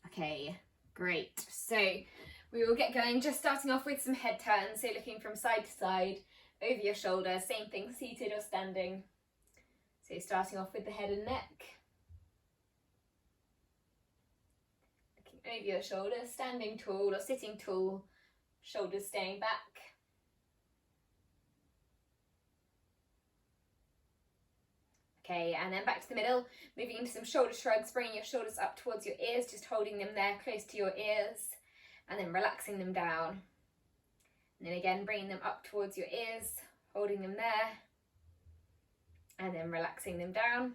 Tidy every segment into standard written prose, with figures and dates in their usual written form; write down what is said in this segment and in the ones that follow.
Okay, great. So we will get going, just starting off with some head turns. So looking from side to side, over your shoulder, same thing, seated or standing. So starting off with the head and neck. Looking over your shoulder, standing tall or sitting tall, shoulders staying back. Okay, and then back to the middle, moving into some shoulder shrugs, bringing your shoulders up towards your ears, just holding them there close to your ears, and then relaxing them down. And then again, bringing them up towards your ears, holding them there, and then relaxing them down.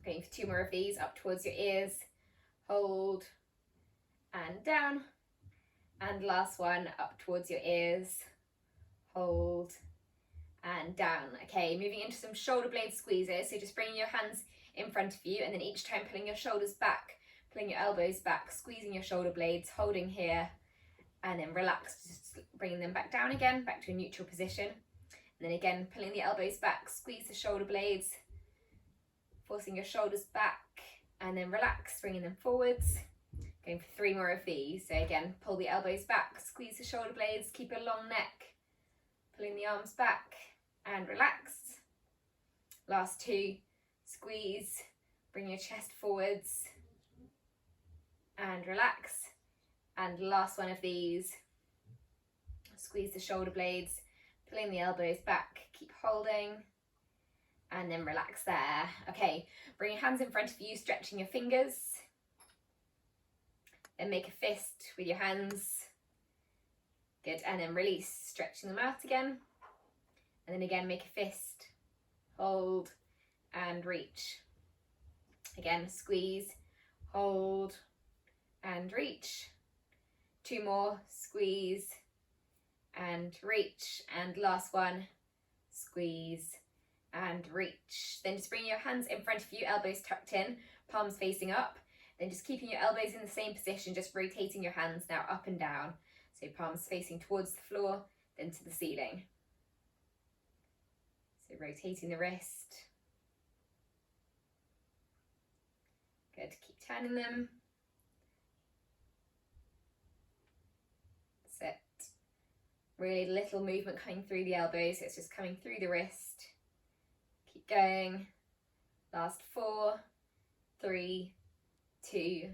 Going for 2 more of these, up towards your ears, hold, and down. And last one, up towards your ears, hold, and down. Okay, moving into some shoulder blade squeezes. So just bringing your hands in front of you, and then each time pulling your shoulders back, pulling your elbows back, squeezing your shoulder blades, holding here, and then relax, just bringing them back down again, back to a neutral position. And then again, pulling the elbows back, squeeze the shoulder blades, forcing your shoulders back, and then relax, bringing them forwards. Going for 3 more of these. So again, pull the elbows back, squeeze the shoulder blades, keep a long neck, pulling the arms back, and relax. Last 2, squeeze, bring your chest forwards, and relax. And last one of these, squeeze the shoulder blades, pulling the elbows back, keep holding, and then relax there. Okay, bring your hands in front of you, stretching your fingers. Then make a fist with your hands. Good, and then release, stretching them out again. And then again, make a fist, hold, and reach. Again, squeeze, hold, and reach. 2 more, squeeze, and reach. And last one, squeeze, and reach. Then just bring your hands in front of you, elbows tucked in, palms facing up. Then just keeping your elbows in the same position, just rotating your hands now up and down. So palms facing towards the floor, then to the ceiling. So rotating the wrist. Good, keep turning them. That's it. Really little movement coming through the elbows, so it's just coming through the wrist. Keep going. Last 4, 3, 2,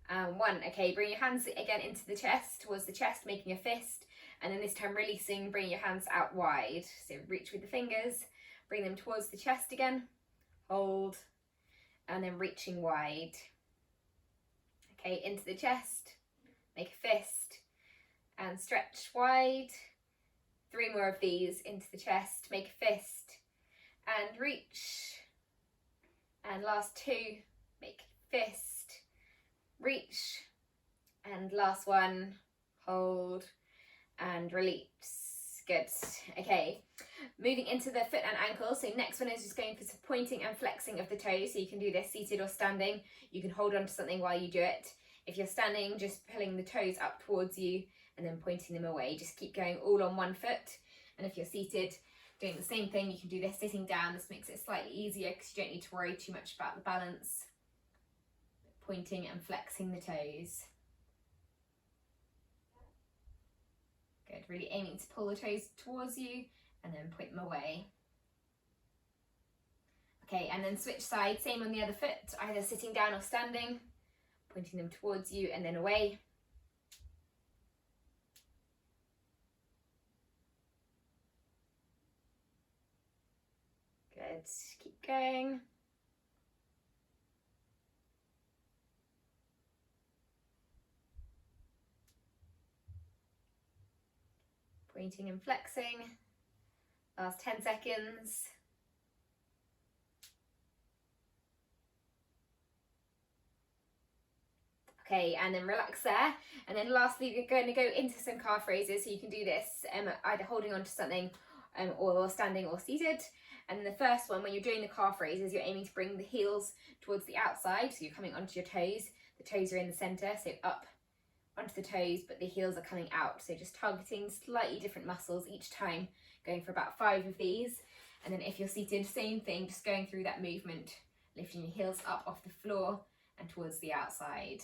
and 1. Okay, bring your hands again into the chest, towards the chest, making a fist, and then this time releasing, bring your hands out wide. So reach with the fingers, bring them towards the chest again, hold, and then reaching wide. Okay, into the chest, make a fist, and stretch wide. 3 more of these, into the chest, make a fist, and reach. And last 2, make a fist, reach, and last one, hold, and release. Good. Okay, moving into the foot and ankle. So next one is just going for some pointing and flexing of the toes. So you can do this seated or standing. You can hold on to something while you do it. If you're standing, just pulling the toes up towards you and then pointing them away. Just keep going all on one foot. And if you're seated, doing the same thing, you can do this sitting down. This makes it slightly easier because you don't need to worry too much about the balance. Pointing and flexing the toes. Good, really aiming to pull the toes towards you and then point them away. Okay, and then switch sides, same on the other foot, either sitting down or standing, pointing them towards you and then away. Good, keep going. Pointing and flexing. Last 10 seconds. Okay, and then relax there. And then lastly, we're going to go into some calf raises. So you can do this either holding on to something or standing or seated. And the first one, when you're doing the calf raises, you're aiming to bring the heels towards the outside. So you're coming onto your toes. The toes are in the center, so up onto the toes, but the heels are coming out. So just targeting slightly different muscles each time, going for about 5 of these. And then if you're seated, same thing, just going through that movement, lifting your heels up off the floor, and towards the outside.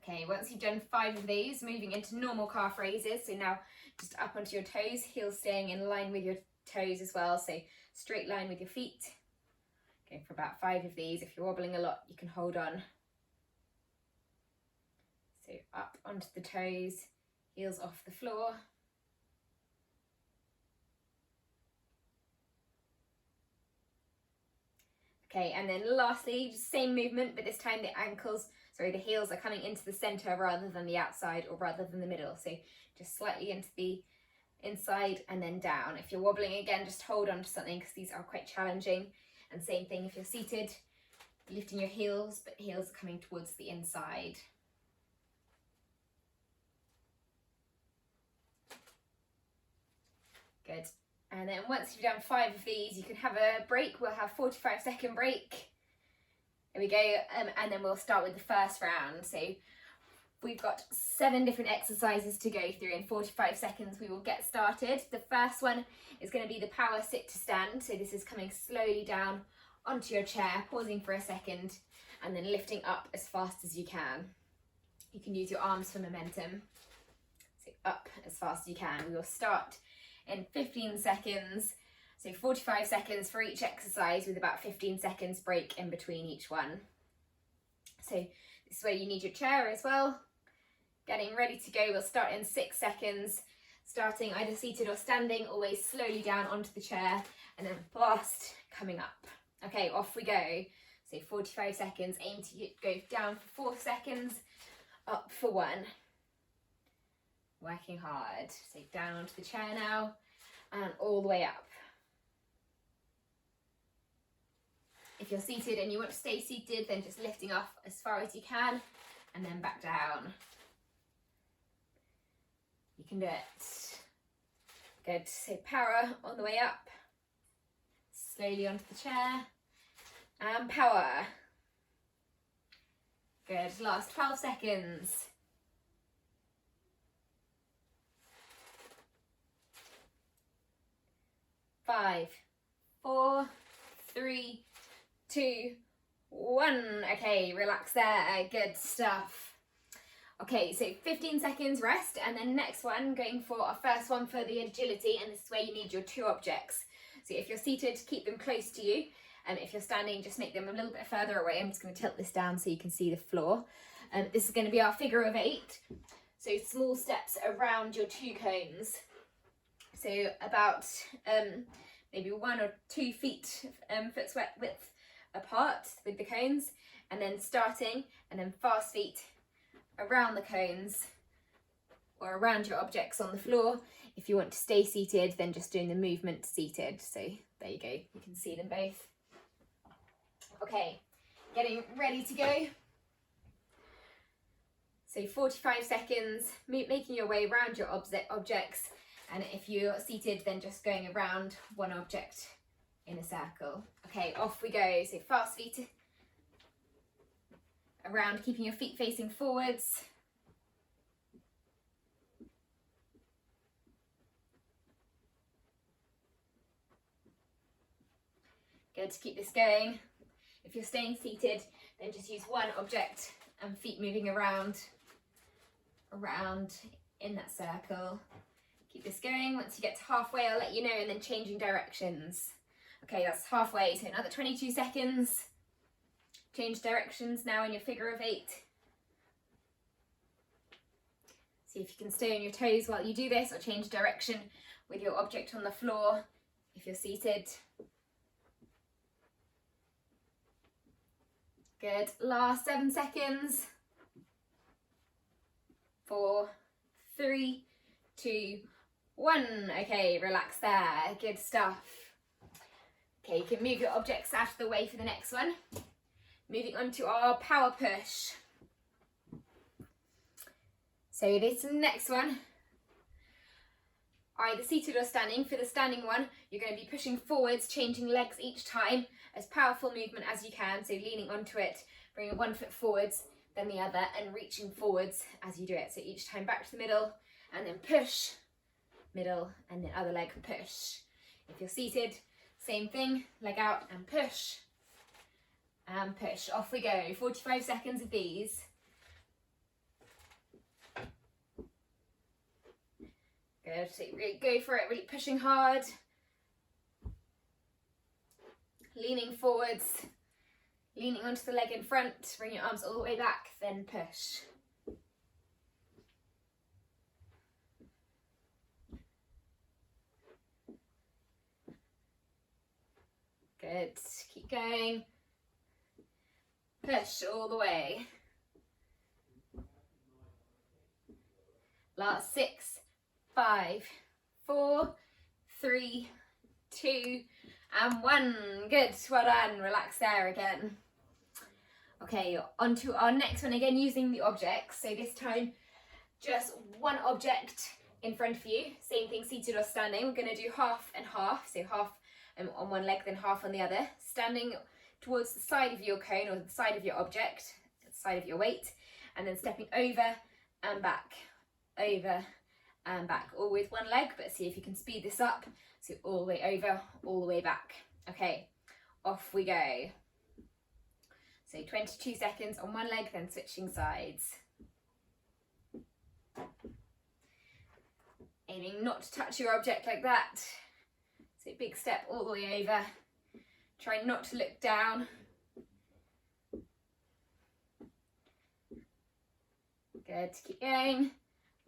Okay, once you've done 5 of these, moving into normal calf raises. So now just up onto your toes, heels staying in line with your toes as well. So straight line with your feet. Going for about 5 of these. If you're wobbling a lot, you can hold on. So up onto the toes, heels off the floor. Okay, and then lastly, just same movement, but this time the heels are coming into the center rather than the outside or rather than the middle. So just slightly into the inside and then down. If you're wobbling again, just hold on to something because these are quite challenging. And same thing if you're seated, lifting your heels, but heels are coming towards the inside. Good. And then once you've done 5 of these, you can have a break. We'll have 45-second break. There we go. And then we'll start with the first round. So we've got 7 different exercises to go through in 45 seconds. We will get started. The first one is going to be the power sit to stand. So this is coming slowly down onto your chair, pausing for a second, and then lifting up as fast as you can. You can use your arms for momentum. So up as fast as you can. We will start in 15 seconds. So 45 seconds for each exercise with about 15 seconds break in between each one. So this is where you need your chair as well. Getting ready to go. We'll start in 6 seconds, starting either seated or standing, always slowly down onto the chair, and then fast coming up. Okay, off we go. So 45 seconds, aim to go down for 4 seconds, up for 1. Working hard. So down onto the chair now, and all the way up. If you're seated and you want to stay seated, then just lifting off as far as you can, and then back down. You can do it. Good. So power on the way up. Slowly onto the chair. And power. Good. Last 12 seconds. 5, 4, 3, 2, 1. Okay, relax there. Good stuff. Okay, so 15 seconds rest, and then next one, going for our first one for the agility, and this is where you need your 2 objects. So if you're seated, keep them close to you, and if you're standing, just make them a little bit further away. I'm just going to tilt this down so you can see the floor. This is going to be our figure of 8. So small steps around your 2 cones. So about maybe 1 or 2 feet foot width apart with the cones, and then starting, and then fast feet around the cones or around your objects on the floor. If you want to stay seated, then just doing the movement seated. So there you go, you can see them both. Okay, getting ready to go. So 45 seconds, making your way around your objects, and if you're seated, then just going around one object in a circle. Okay, off we go. So fast feet around, keeping your feet facing forwards. Good, to keep this going. If you're staying seated, then just use one object and feet moving around in that circle. Keep this going. Once you get to halfway, I'll let you know, and then changing directions. Okay, that's halfway, so another 22 seconds. Change directions now in your figure of 8. See if you can stay on your toes while you do this, or change direction with your object on the floor if you're seated. Good. Last 7 seconds. 4, 3, 2, 1. Okay, relax there. Good stuff. Okay, you can move your objects out of the way for the next one. Moving on to our power push. So this next one, either seated or standing. For the standing one, you're going to be pushing forwards, changing legs each time, as powerful movement as you can. So leaning onto it, bringing one foot forwards, then the other, and reaching forwards as you do it. So each time back to the middle, and then push, middle, and then other leg push. If you're seated, same thing, leg out and push, and push. Off we go. 45 seconds of these. Good, so really go for it, really pushing hard. Leaning forwards, leaning onto the leg in front, bring your arms all the way back, then push. Good, keep going. Push all the way. Last 6, 5, 4, 3, 2, and 1. Good, well done. Relax there again. Okay, on to our next one, again using the objects. So this time, just one object in front of you. Same thing, seated or standing. We're going to do half and half. So half on one leg, then half on the other. Standing towards the side of your cone or the side of your object, the side of your weight, and then stepping over and back, over and back, all with one leg, but see if you can speed this up. So all the way over, all the way back. Okay, off we go. So 22 seconds on one leg, then switching sides. Aiming not to touch your object like that. So big step all the way over. Try not to look down. Good, keep going.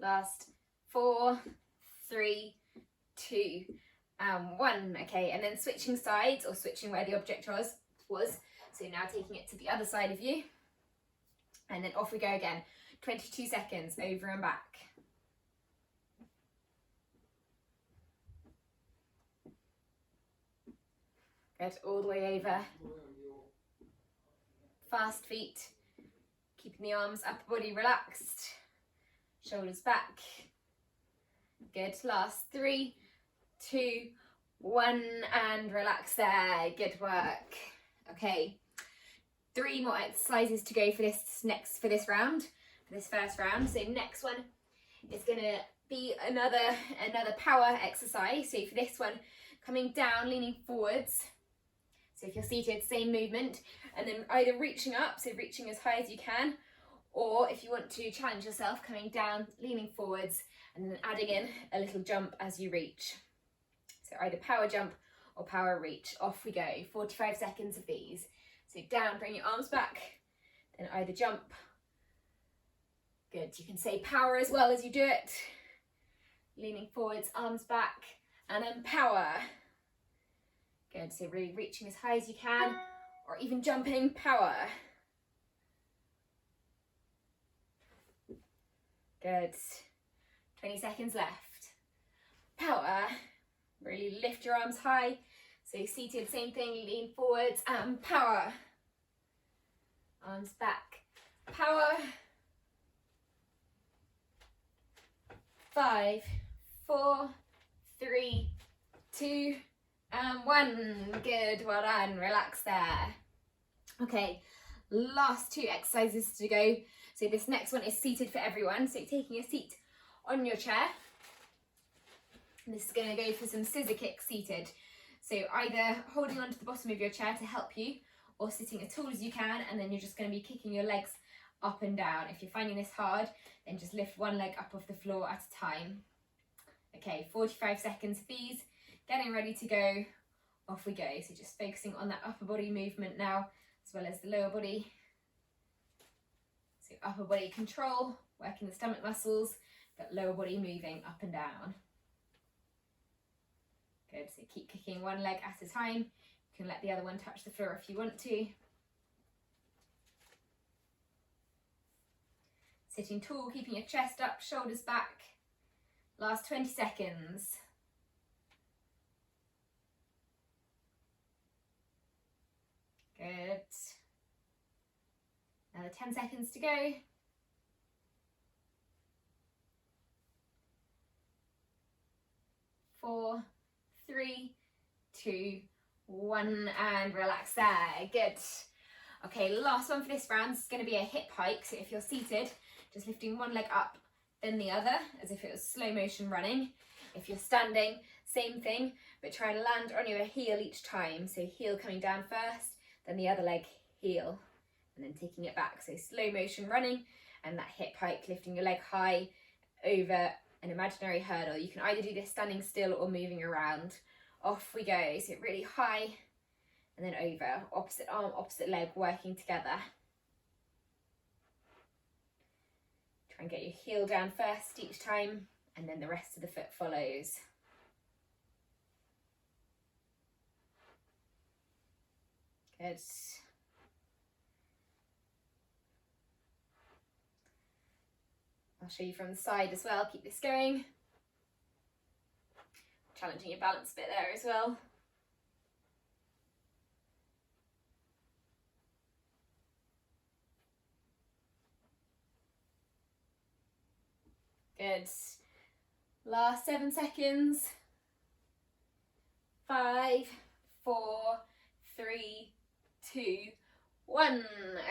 Last 4, 3, 2, and 1. Okay, and then switching sides, or switching where the object was. So now taking it to the other side of you. And then off we go again. 22 seconds, over and back. Good, all the way over. Fast feet. Keeping the arms, upper body relaxed. Shoulders back. Good, last 3, 2, 1, and relax there. Good work. Okay, 3 more exercises to go for this round, for this first round. So next one is gonna be another power exercise. So for this one, coming down, leaning forwards. So if you're seated, same movement, and then either reaching up, so reaching as high as you can, or if you want to challenge yourself, coming down, leaning forwards, and then adding in a little jump as you reach. So either power jump or power reach. Off we go. 45 seconds of these. So down, bring your arms back, then either jump. Good, you can say power as well as you do it. Leaning forwards, arms back, and then power. Good, so really reaching as high as you can, or even jumping, power. Good, 20 seconds left. Power, really lift your arms high. So seated, same thing, lean forwards and power. Arms back, power. 5, 4, 3, 2, and 1. Good, well done, relax there. Okay, last 2 exercises to go. So this next one is seated for everyone. So taking a seat on your chair. And this is going to go for some scissor kicks seated. So either holding onto the bottom of your chair to help you, or sitting as tall as you can, and then you're just going to be kicking your legs up and down. If you're finding this hard, then just lift one leg up off the floor at a time. Okay, 45 seconds of these. Getting ready to go. Off we go. So just focusing on that upper body movement now, as well as the lower body. So upper body control, working the stomach muscles, but lower body moving up and down. Good, so keep kicking one leg at a time. You can let the other one touch the floor if you want to. Sitting tall, keeping your chest up, shoulders back. Last 20 seconds. Good. Another 10 seconds to go. 4, 3, 2, 1, and relax there. Good. Okay, last one for this round is going to be a hip hike. So if you're seated, just lifting one leg up, then the other, as if it was slow motion running. If you're standing, same thing, but try to land on your heel each time. So heel coming down first, then the other leg heel, and then taking it back. So slow motion running and that hip hike, lifting your leg high over an imaginary hurdle. You can either do this standing still or moving around. Off we go. So really high and then over. Opposite arm, opposite leg working together. Try and get your heel down first each time, and then the rest of the foot follows. Good. I'll show you from the side as well. Keep this going. Challenging your balance a bit there as well. Good. Last 7 seconds. 5, 4, 3, 2, 1.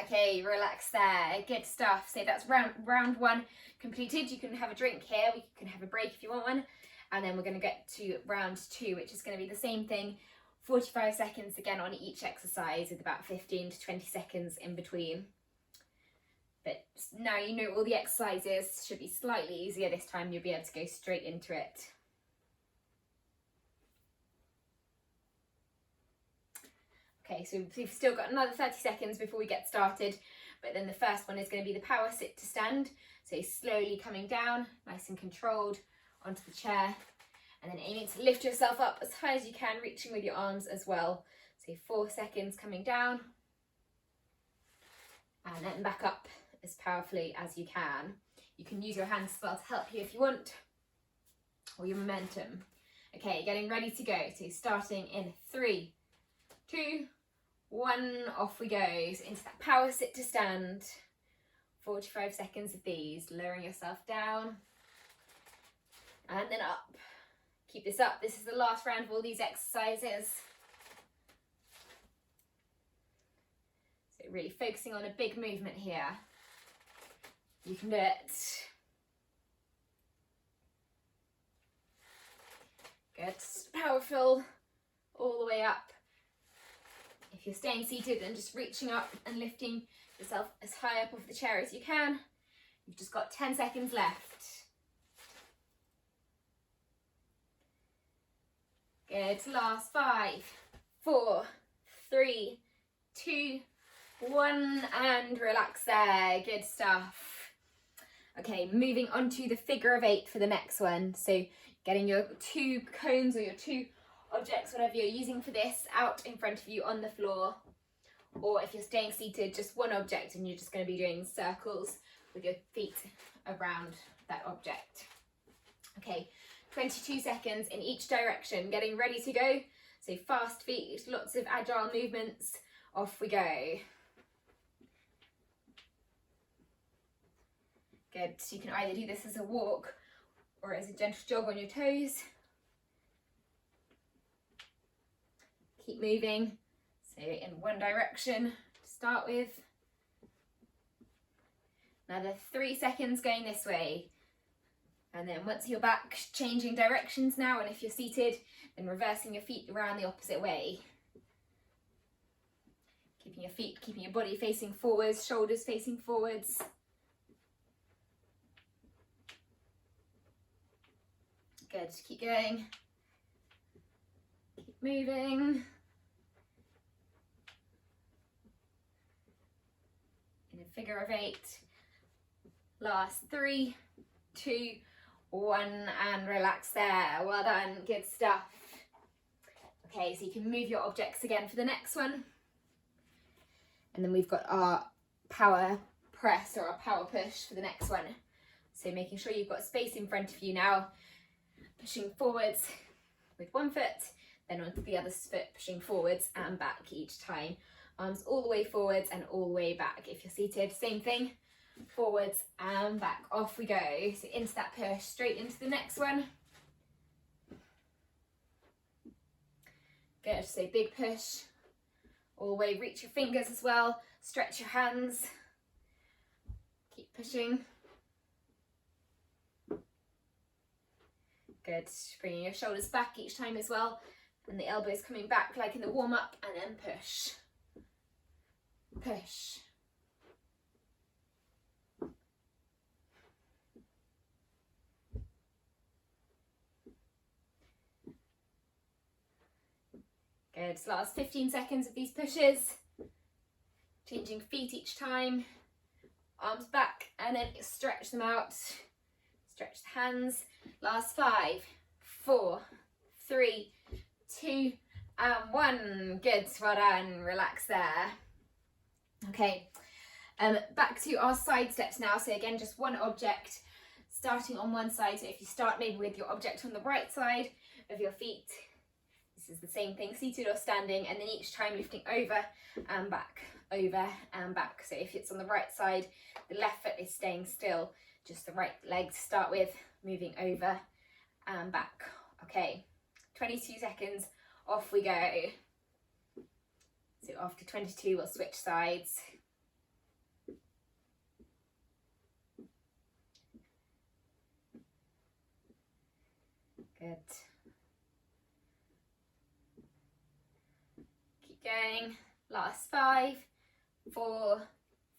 Okay, relax there. Good stuff. So that's round 1 completed. You can have a drink here. We can have a break if you want one. And then we're going to get to round 2, which is going to be the same thing. 45 seconds again on each exercise with about 15 to 20 seconds in between. But now you know all the exercises. Should be slightly easier this time. You'll be able to go straight into it. Okay, so we've still got another 30 seconds before we get started, but then the first one is going to be the power sit to stand. So slowly coming down, nice and controlled, onto the chair, and then aiming to lift yourself up as high as you can, reaching with your arms as well. So 4 seconds coming down, and then back up as powerfully as you can. You can use your hands as well to help you if you want, or your momentum. Okay, getting ready to go. So starting in 3, 2, 1, off we go. So into that power sit to stand. 45 seconds of these, lowering yourself down and then up. Keep this up. This is the last round of all these exercises. So really focusing on a big movement here. You can do it. Good. Powerful all the way up. If you're staying seated and just reaching up and lifting yourself as high up off the chair as you can, you've just got 10 seconds left. Good. Last 5, 4, 3, 2, 1, and relax there. Good stuff. Okay, moving on to the figure of 8 for the next one. So getting your 2 cones or your 2 objects, whatever you're using for this, out in front of you on the floor. Or if you're staying seated, just one object, and you're just going to be doing circles with your feet around that object. Okay, 22 seconds in each direction, getting ready to go. So fast feet, lots of agile movements. Off we go. Good. So you can either do this as a walk or as a gentle jog on your toes. Keep moving. So in one direction to start with. Another 3 seconds going this way. And then once you're back, changing directions now, and if you're seated, then reversing your feet around the opposite way. Keeping your body facing forwards, shoulders facing forwards. Good, keep going. Keep moving. In a figure of 8. Last 3, 2, 1, and relax there. Well done, good stuff. Okay, so you can move your objects again for the next one. And then we've got our power press or our power push for the next one. So making sure you've got space in front of you now. Pushing forwards with one foot, then onto the other foot, pushing forwards and back each time. Arms all the way forwards and all the way back. If you're seated, same thing. Forwards and back. Off we go. So into that push, straight into the next one. Good. So big push. All the way. Reach your fingers as well. Stretch your hands. Keep pushing. Good. Bringing your shoulders back each time as well. And the elbows coming back like in the warm-up, and then push. push. Good, last 15 seconds of these pushes. Changing feet each time. Arms back and then stretch them out. Stretch the hands. Last 5, 4, 3, 2, and 1. Good, well done. Relax there. Okay, back to our side steps now. So again, just one object starting on one side. So if you start maybe with your object on the right side of your feet, this is the same thing, seated or standing, and then each time lifting over and back, over and back. So if it's on the right side, the left foot is staying still, just the right leg to start with, moving over and back. Okay, 22 seconds, off we go. So after 22, we'll switch sides. Good. Keep going. Last 5, 4,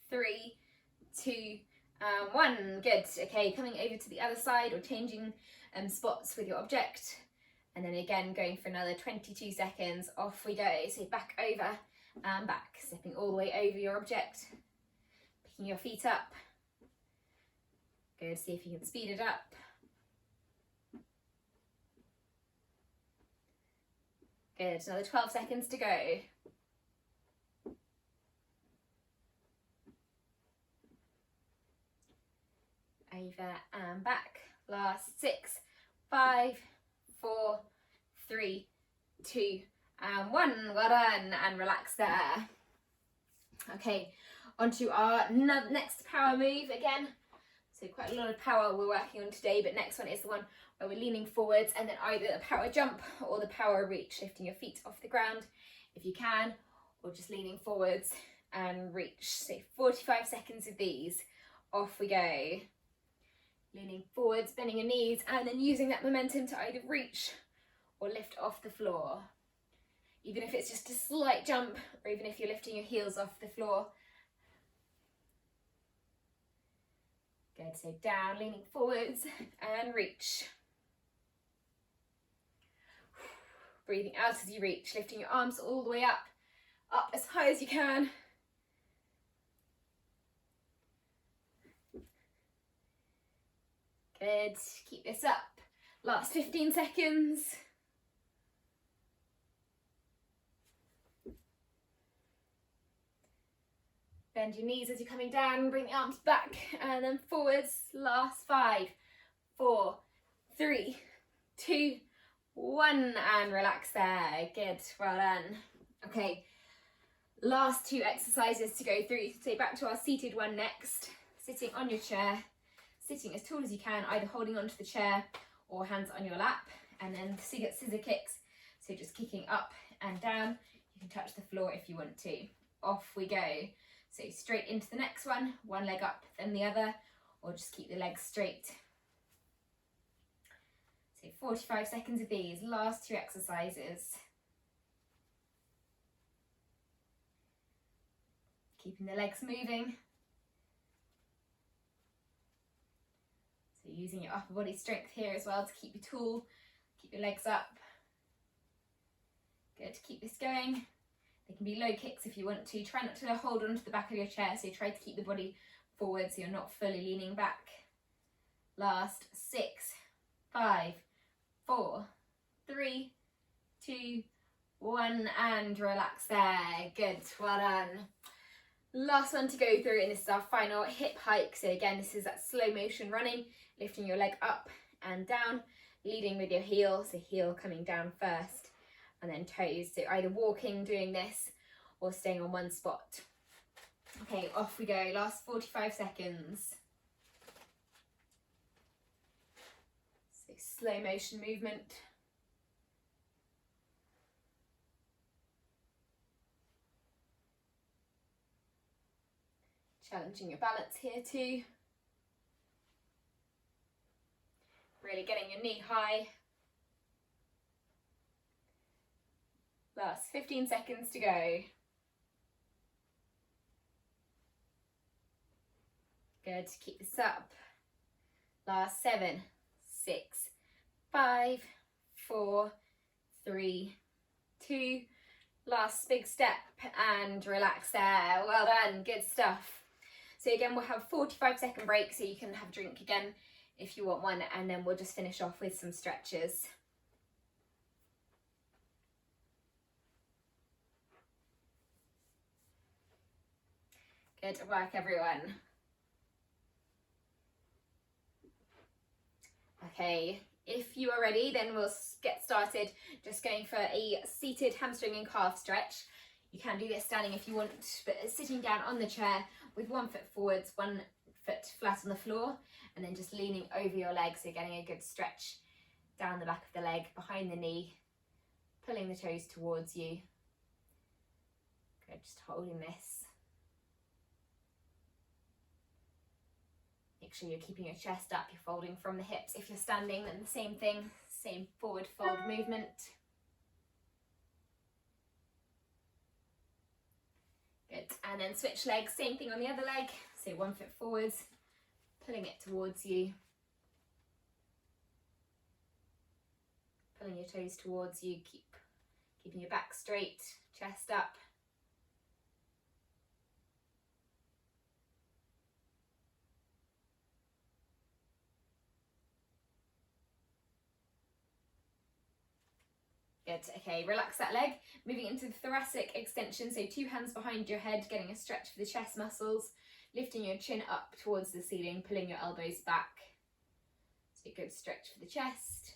3, 2, and 1. Good. Okay, coming over to the other side or changing spots with your object. And then again, going for another 22 seconds. Off we go. So back over and back. Stepping all the way over your object. Picking your feet up. Good. See if you can speed it up. Good. Another 12 seconds to go. Over and back. Last 6, 5, 4, 3, 2, and 1. Well done, and relax there. Okay, onto our next power move again. So quite a lot of power we're working on today, but next one is the one where we're leaning forwards and then either the power jump or the power reach, lifting your feet off the ground if you can, or just leaning forwards and reach. So 45 seconds of these. Off we go. Leaning forwards, bending your knees, and then using that momentum to either reach or lift off the floor. Even if it's just a slight jump, or even if you're lifting your heels off the floor. Good, so down, leaning forwards, and reach. Breathing out as you reach, lifting your arms all the way up as high as you can. Good, keep this up. Last 15 seconds. Bend your knees as you're coming down, bring the arms back and then forwards. Last 5, 4, 3, 2, 1, and relax there. Good, well done. Okay, last 2 exercises to go through. So back to our seated one next. Sitting on your chair. Sitting as tall as you can, either holding onto the chair or hands on your lap, and then scissor kicks, so just kicking up and down. You can touch the floor if you want to. Off we go. So straight into the next one leg up, then the other, or just keep the legs straight. So 45 seconds of these, last 2 exercises. Keeping the legs moving. So using your upper body strength here as well to keep you tall, keep your legs up. Good, keep this going. They can be low kicks if you want to. Try not to hold on to the back of your chair, so try to keep the body forward so you're not fully leaning back. Last 6, 5, 4, 3, 2, 1, and relax there. Good, well done. Last one to go through, and this is our final hip hike. So again, this is that slow motion running, lifting your leg up and down, leading with your heel, so heel coming down first, and then toes. So either walking, doing this, or staying on one spot. Okay, off we go. Last 45 seconds. So slow motion movement. Challenging your balance here too. Really getting your knee high. Last 15 seconds to go. Good, keep this up. Last 7, 6, 5, 4, 3, 2. Last big step and relax there. Well done, good stuff. So again, we'll have a 45-second break, so you can have a drink again if you want one, and then we'll just finish off with some stretches. Good work, everyone. Okay, if you are ready, then we'll get started. Just going for a seated hamstring and calf stretch. You can do this standing if you want, but sitting down on the chair with 1 foot forwards, 1 foot flat on the floor, and then just leaning over your legs, so getting a good stretch down the back of the leg, behind the knee, pulling the toes towards you. Good, just holding this. Make sure you're keeping your chest up, you're folding from the hips. If you're standing, then the same thing, same forward fold movement. Good, and then switch legs, same thing on the other leg. So 1 foot forwards, pulling it towards you. Pulling your toes towards you, keeping your back straight, chest up. Good, okay, relax that leg. Moving into the thoracic extension, so 2 hands behind your head, getting a stretch for the chest muscles, lifting your chin up towards the ceiling, pulling your elbows back. So a good stretch for the chest.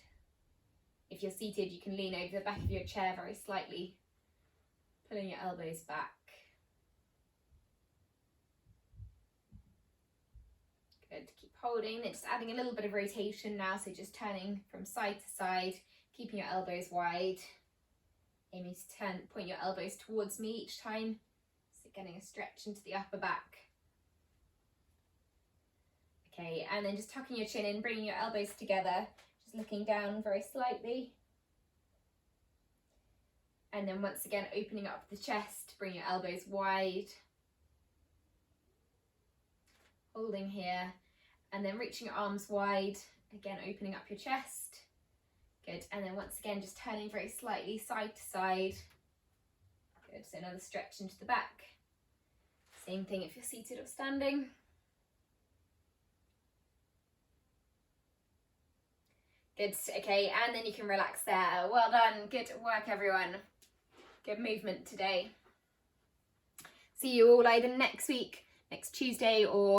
If you're seated, you can lean over the back of your chair very slightly, pulling your elbows back. Good, keep holding, then just adding a little bit of rotation now, so just turning from side to side, keeping your elbows wide, aiming to point your elbows towards me each time, so getting a stretch into the upper back. Okay, and then just tucking your chin in, bringing your elbows together, just looking down very slightly. And then once again, opening up the chest, bring your elbows wide. Holding here, and then reaching your arms wide, again opening up your chest. Good, and then once again, just turning very slightly side to side. Good, so another stretch into the back. Same thing if you're seated or standing. Good, okay, and then you can relax there. Well done, good work, everyone. Good movement today. See you all either next week, next Tuesday, or